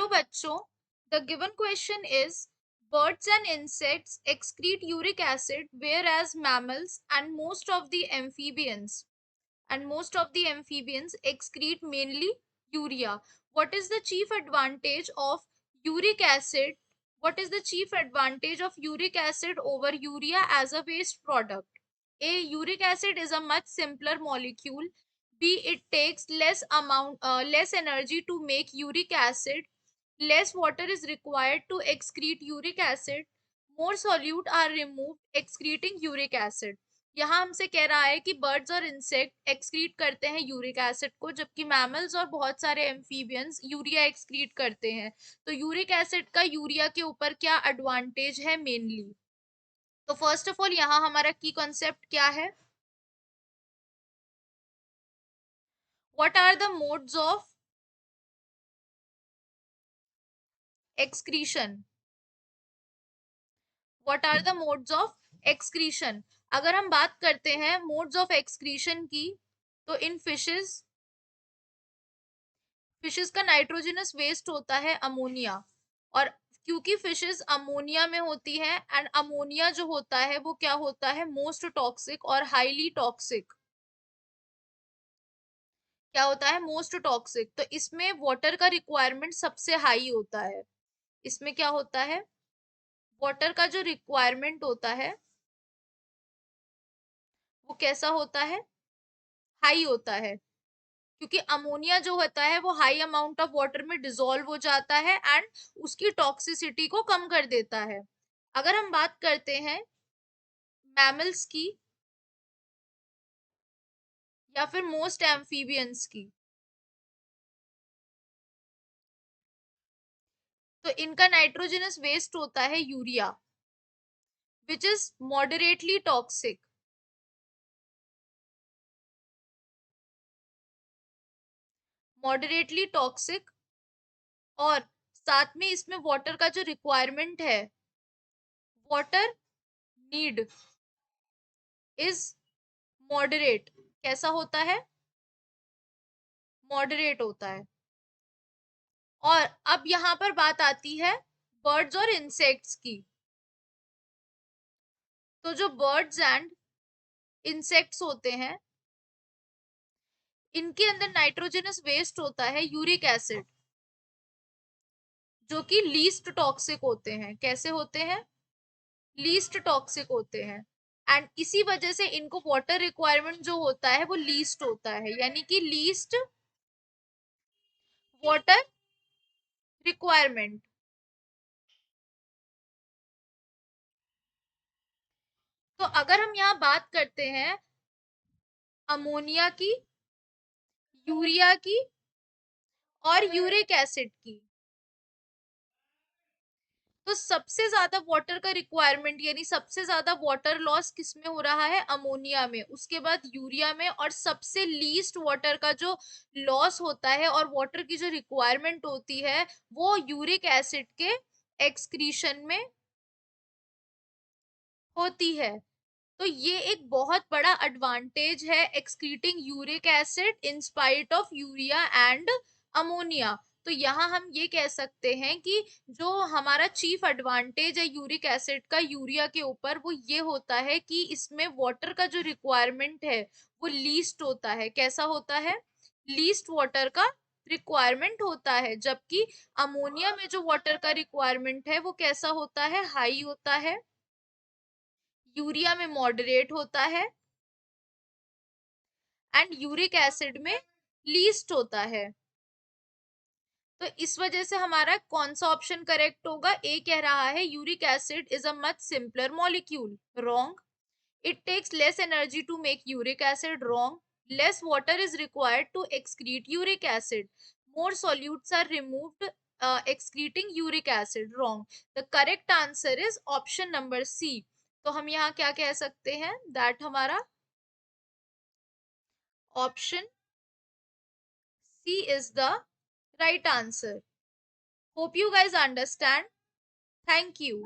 बच्चों, the given question is birds and insects excrete uric acid whereas mammals and most of the amphibians excrete mainly urea. What is the chief advantage of uric acid? What is the chief advantage of uric acid over urea as a waste product? A. Uric acid is a much simpler molecule. B. It takes less energy to make uric acid. Less water is required to excrete uric acid. More solute are removed excreting uric acid. यहाँ हमसे कह रहा है कि birds और insect excrete करते हैं uric acid को, जबकि मैमल्स और बहुत सारे एम्फीबियंस यूरिया एक्सक्रीट करते हैं। तो यूरिक एसिड का यूरिया के ऊपर क्या एडवांटेज है मेनली? तो फर्स्ट ऑफ ऑल यहाँ हमारा की कॉन्सेप्ट क्या है? What are the modes of excretion? What are the modes of excretion? अगर हम बात करते हैं मोड्स ऑफ एक्सक्रीशन की, तो इन फिशेस का नाइट्रोजनस वेस्ट होता है अमोनिया, और क्योंकि फिशेस अमोनिया में होती है एंड अमोनिया जो होता है वो क्या होता है? मोस्ट टॉक्सिक और हाईली टॉक्सिक। क्या होता है? Most toxic. तो इसमें वाटर का रिक्वायरमेंट सबसे हाई होता है। इसमें क्या होता है? वाटर का जो रिक्वायरमेंट होता है वो कैसा होता है? हाई होता है, क्योंकि अमोनिया जो होता है वो हाई अमाउंट ऑफ वाटर में डिसॉल्व हो जाता है एंड उसकी टॉक्सिसिटी को कम कर देता है। अगर हम बात करते हैं मैमल्स की या फिर मोस्ट एम्फीबियंस की, तो इनका नाइट्रोजनस वेस्ट होता है urea, which is moderately toxic. Moderately toxic, और साथ में इसमें वाटर का जो रिक्वायरमेंट है, वाटर नीड इज मॉडरेट। कैसा होता है? मॉडरेट होता है। और अब यहाँ पर बात आती है बर्ड्स और इंसेक्ट्स की। तो जो बर्ड्स एंड इंसेक्ट्स होते हैं, इनके अंदर नाइट्रोजनस वेस्ट होता है यूरिक एसिड, जो कि लीस्ट टॉक्सिक होते हैं। कैसे होते हैं? लीस्ट टॉक्सिक होते हैं। एंड इसी वजह से इनको वाटर रिक्वायरमेंट जो होता है वो लीस्ट होता है, यानी कि लीस्ट वाटर रिक्वायरमेंट। तो अगर हम यहाँ बात करते हैं अमोनिया की, यूरिया की और यूरिक एसिड की, तो सबसे ज्यादा वाटर का रिक्वायरमेंट यानी सबसे ज्यादा वाटर लॉस किसमें हो रहा है? अमोनिया में, उसके बाद यूरिया में, और सबसे लीस्ट वाटर का जो लॉस होता है और वाटर की जो रिक्वायरमेंट होती है वो यूरिक एसिड के एक्सक्रीशन में होती है। तो ये एक बहुत बड़ा एडवांटेज है excreting uric acid in spite of urea and ammonia. तो यहाँ हम ये कह सकते हैं कि जो हमारा चीफ एडवांटेज है यूरिक एसिड का यूरिया के ऊपर, वो ये होता है कि इसमें वाटर का जो रिक्वायरमेंट है वो लीस्ट होता है। कैसा होता है? लीस्ट वाटर का रिक्वायरमेंट होता है, जबकि अमोनिया में जो वाटर का रिक्वायरमेंट है वो कैसा होता है? हाई होता है। यूरिया में मॉडरेट होता है एंड यूरिक एसिड में लीस्ट होता है। तो इस वजह से हमारा कौन सा ऑप्शन करेक्ट होगा? ए कह रहा है uric acid is a much simpler molecule. Wrong. It takes less energy to make uric acid. Wrong. Less water is required to excrete uric acid. More solutes are removed excreting uric acid. Wrong. The correct answer is option number C. तो हम यहाँ क्या कह सकते हैं? That हमारा option C is the right answer. Hope you guys understand. Thank you.